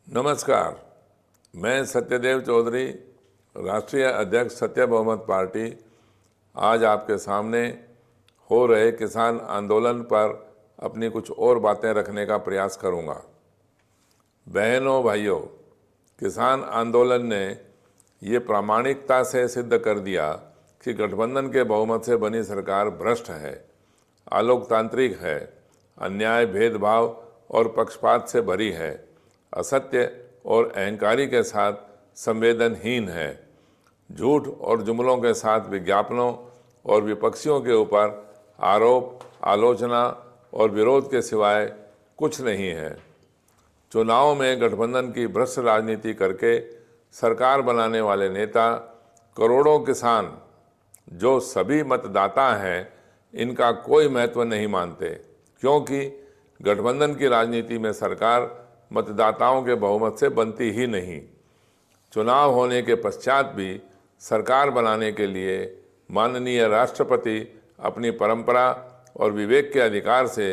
नमस्कार, मैं सत्यदेव चौधरी, राष्ट्रीय अध्यक्ष सत्य बहुमत पार्टी, आज आपके सामने हो रहे किसान आंदोलन पर अपनी कुछ और बातें रखने का प्रयास करूंगा। बहनों भाइयों, किसान आंदोलन ने ये प्रामाणिकता से सिद्ध कर दिया कि गठबंधन के बहुमत से बनी सरकार भ्रष्ट है, अलोकतांत्रिक है, अन्याय, भेदभाव और पक्षपात से भरी है, असत्य और अहंकारी के साथ संवेदनहीन है, झूठ और जुमलों के साथ विज्ञापनों और विपक्षियों के ऊपर आरोप, आलोचना और विरोध के सिवाय कुछ नहीं है। चुनाव में गठबंधन की भ्रष्ट राजनीति करके सरकार बनाने वाले नेता करोड़ों किसान, जो सभी मतदाता हैं, इनका कोई महत्व नहीं मानते, क्योंकि गठबंधन की राजनीति में सरकार मतदाताओं के बहुमत से बनती ही नहीं। चुनाव होने के पश्चात भी सरकार बनाने के लिए माननीय राष्ट्रपति अपनी परंपरा और विवेक के अधिकार से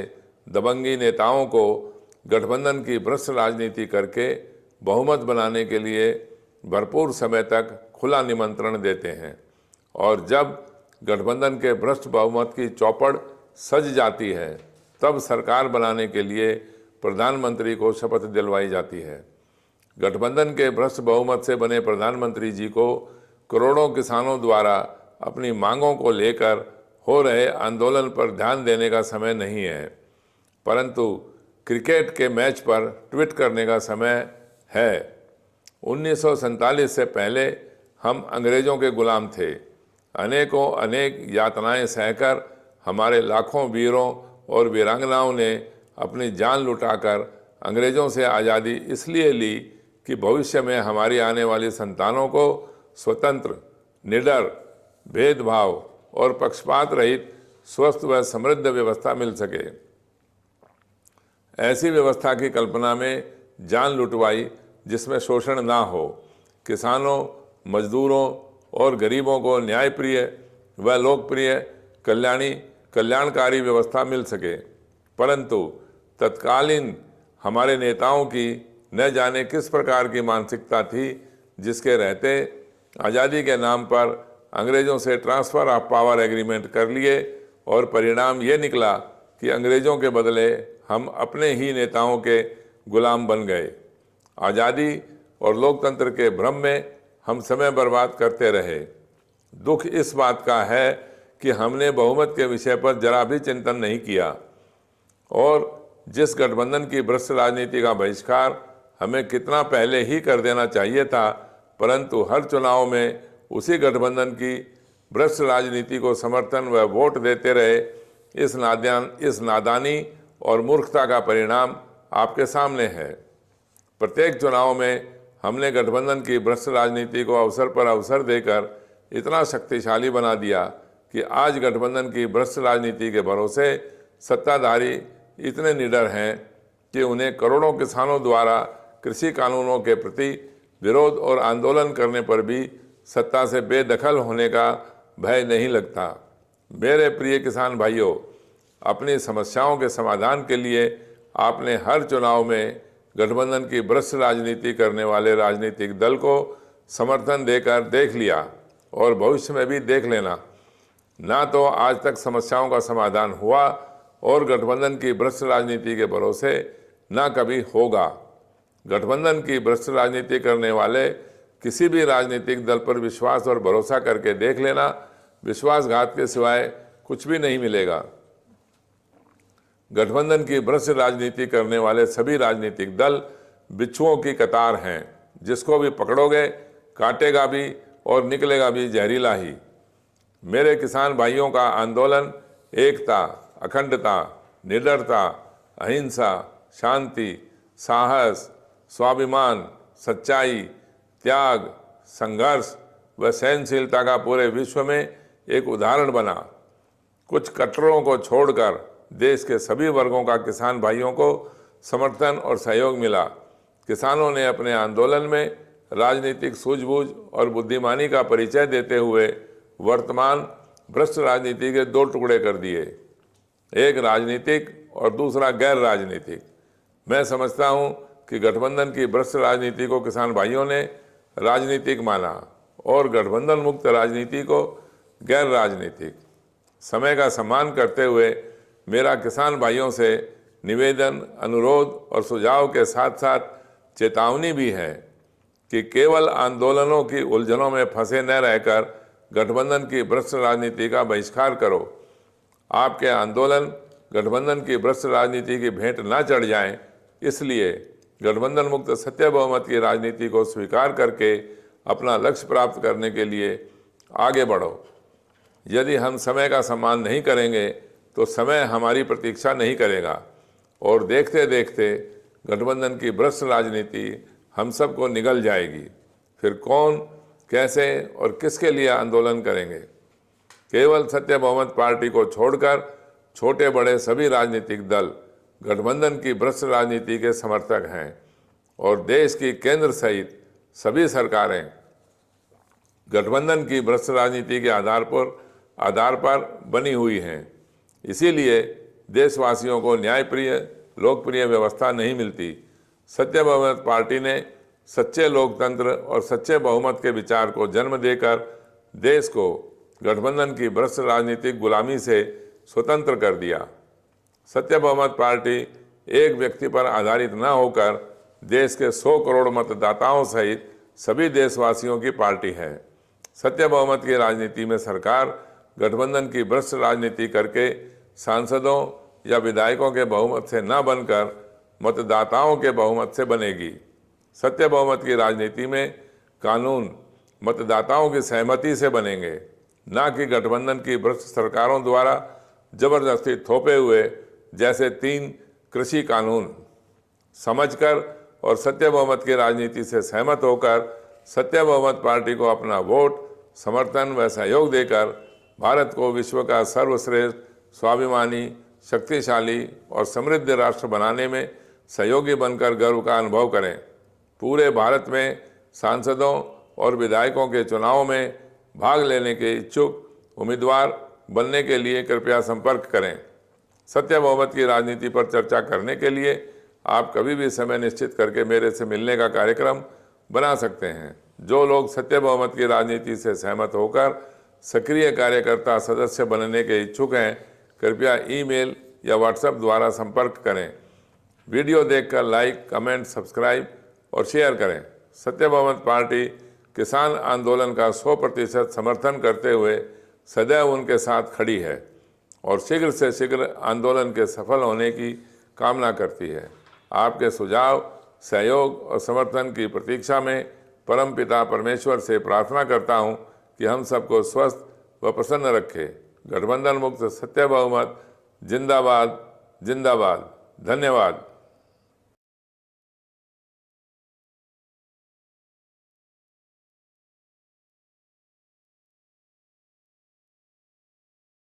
दबंगी नेताओं को गठबंधन की भ्रष्ट राजनीति करके बहुमत बनाने के लिए भरपूर समय तक खुला निमंत्रण देते हैं, और जब गठबंधन के भ्रष्ट बहुमत की चौपड़ सज जाती है, तब सरकार बनाने के लिए प्रधानमंत्री को शपथ दिलवाई जाती है। गठबंधन के भ्रष्ट बहुमत से बने प्रधानमंत्री जी को करोड़ों किसानों द्वारा अपनी मांगों को लेकर हो रहे आंदोलन पर ध्यान देने का समय नहीं है, परंतु क्रिकेट के मैच पर ट्वीट करने का समय है। 1947 से पहले हम अंग्रेजों के गुलाम थे। अनेक यातनाएं सहकर हमारे लाखों वीरों और वीरांगनाओं ने अपनी जान लुटाकर अंग्रेज़ों से आज़ादी इसलिए ली कि भविष्य में हमारी आने वाली संतानों को स्वतंत्र, निडर, भेदभाव और पक्षपात रहित स्वस्थ व समृद्ध व्यवस्था मिल सके। ऐसी व्यवस्था की कल्पना में जान लुटवाई जिसमें शोषण ना हो, किसानों, मजदूरों और गरीबों को न्यायप्रिय व लोकप्रिय कल्याणकारी व्यवस्था मिल सके। परंतु तत्कालीन हमारे नेताओं की न जाने किस प्रकार की मानसिकता थी, जिसके रहते आज़ादी के नाम पर अंग्रेज़ों से ट्रांसफ़र ऑफ पावर एग्रीमेंट कर लिए, और परिणाम ये निकला कि अंग्रेज़ों के बदले हम अपने ही नेताओं के गुलाम बन गए। आज़ादी और लोकतंत्र के भ्रम में हम समय बर्बाद करते रहे। दुख इस बात का है कि हमने बहुमत के विषय पर जरा भी चिंतन नहीं किया, और जिस गठबंधन की भ्रष्ट राजनीति का बहिष्कार हमें कितना पहले ही कर देना चाहिए था, परंतु हर चुनाव में उसी गठबंधन की भ्रष्ट राजनीति को समर्थन व वोट देते रहे। इस नादानी और मूर्खता का परिणाम आपके सामने है। प्रत्येक चुनाव में हमने गठबंधन की भ्रष्ट राजनीति को अवसर पर अवसर देकर इतना शक्तिशाली बना दिया कि आज गठबंधन की भ्रष्ट राजनीति के भरोसे सत्ताधारी इतने निडर हैं कि उन्हें करोड़ों किसानों द्वारा कृषि कानूनों के प्रति विरोध और आंदोलन करने पर भी सत्ता से बेदखल होने का भय नहीं लगता। मेरे प्रिय किसान भाइयों, अपनी समस्याओं के समाधान के लिए आपने हर चुनाव में गठबंधन की भ्रष्ट राजनीति करने वाले राजनीतिक दल को समर्थन देकर देख लिया, और भविष्य में भी देख लेना। ना तो आज तक समस्याओं का समाधान हुआ, और गठबंधन की भ्रष्ट राजनीति के भरोसे ना कभी होगा। गठबंधन की भ्रष्ट राजनीति करने वाले किसी भी राजनीतिक दल पर विश्वास और भरोसा करके देख लेना, विश्वासघात के सिवाय कुछ भी नहीं मिलेगा। गठबंधन की भ्रष्ट राजनीति करने वाले सभी राजनीतिक दल बिच्छुओं की कतार हैं, जिसको भी पकड़ोगे काटेगा भी और निकलेगा भी जहरीला ही। मेरे किसान भाइयों का आंदोलन एकता, अखंडता, निडरता, अहिंसा, शांति, साहस, स्वाभिमान, सच्चाई, त्याग, संघर्ष व सहनशीलता का पूरे विश्व में एक उदाहरण बना। कुछ कट्टरों को छोड़कर देश के सभी वर्गों का किसान भाइयों को समर्थन और सहयोग मिला। किसानों ने अपने आंदोलन में राजनीतिक सूझबूझ और बुद्धिमानी का परिचय देते हुए वर्तमान भ्रष्ट राजनीति के दो टुकड़े कर दिए, एक राजनीतिक और दूसरा गैर राजनीतिक। मैं समझता हूं कि गठबंधन की भ्रष्ट राजनीति को किसान भाइयों ने राजनीतिक माना और गठबंधन मुक्त राजनीति को गैर राजनीतिक। समय का सम्मान करते हुए मेरा किसान भाइयों से निवेदन, अनुरोध और सुझाव के साथ साथ चेतावनी भी है कि केवल आंदोलनों की उलझनों में फंसे न रहकर गठबंधन की भ्रष्ट राजनीति का बहिष्कार करो। आपके आंदोलन गठबंधन की भ्रष्ट राजनीति की भेंट न चढ़ जाएं, इसलिए गठबंधन मुक्त सत्य बहुमत की राजनीति को स्वीकार करके अपना लक्ष्य प्राप्त करने के लिए आगे बढ़ो। यदि हम समय का सम्मान नहीं करेंगे तो समय हमारी प्रतीक्षा नहीं करेगा और देखते देखते गठबंधन की भ्रष्ट राजनीति हम सबको निगल जाएगी। फिर कौन, कैसे और किसके लिए आंदोलन करेंगे? केवल सत्य बहुमत पार्टी को छोड़कर छोटे बड़े सभी राजनीतिक दल गठबंधन की भ्रष्ट राजनीति के समर्थक हैं और देश की केंद्र सहित सभी सरकारें गठबंधन की भ्रष्ट राजनीति के आधार पर बनी हुई हैं। इसीलिए देशवासियों को न्यायप्रिय, लोकप्रिय व्यवस्था नहीं मिलती। सत्य बहुमत पार्टी ने सच्चे लोकतंत्र और सच्चे बहुमत के विचार को जन्म देकर देश को गठबंधन की भ्रष्ट राजनीतिक गुलामी से स्वतंत्र कर दिया। सत्य बहुमत पार्टी एक व्यक्ति पर आधारित न होकर देश के 100 करोड़ मतदाताओं सहित सभी देशवासियों की पार्टी है। सत्य बहुमत की राजनीति में सरकार गठबंधन की भ्रष्ट राजनीति करके सांसदों या विधायकों के बहुमत से न बनकर मतदाताओं के बहुमत से बनेगी। सत्य बहुमत की राजनीति में कानून मतदाताओं की सहमति से बनेंगे, न कि गठबंधन की भ्रष्ट सरकारों द्वारा जबरदस्ती थोपे हुए जैसे 3 कृषि कानून। समझकर और सत्य बहुमत की राजनीति से सहमत होकर सत्य बहुमत पार्टी को अपना वोट, समर्थन व सहयोग देकर भारत को विश्व का सर्वश्रेष्ठ, स्वाभिमानी, शक्तिशाली और समृद्ध राष्ट्र बनाने में सहयोगी बनकर गर्व का अनुभव करें। पूरे भारत में सांसदों और विधायकों के चुनाव में भाग लेने के इच्छुक उम्मीदवार बनने के लिए कृपया संपर्क करें। सत्य बहुमत की राजनीति पर चर्चा करने के लिए आप कभी भी समय निश्चित करके मेरे से मिलने का कार्यक्रम बना सकते हैं। जो लोग सत्य बहुमत की राजनीति से सहमत होकर सक्रिय कार्यकर्ता सदस्य बनने के इच्छुक हैं, कृपया ईमेल या व्हाट्सएप द्वारा संपर्क करें। वीडियो देखकर लाइक, कमेंट, सब्सक्राइब और शेयर करें। सत्य बहुमत पार्टी किसान आंदोलन का 100% समर्थन करते हुए सदैव उनके साथ खड़ी है और शीघ्र से शीघ्र आंदोलन के सफल होने की कामना करती है। आपके सुझाव, सहयोग और समर्थन की प्रतीक्षा में परमपिता परमेश्वर से प्रार्थना करता हूं कि हम सबको स्वस्थ व प्रसन्न रखे। गठबंधन मुक्त सत्य बहुमत जिंदाबाद जिंदाबाद। धन्यवाद।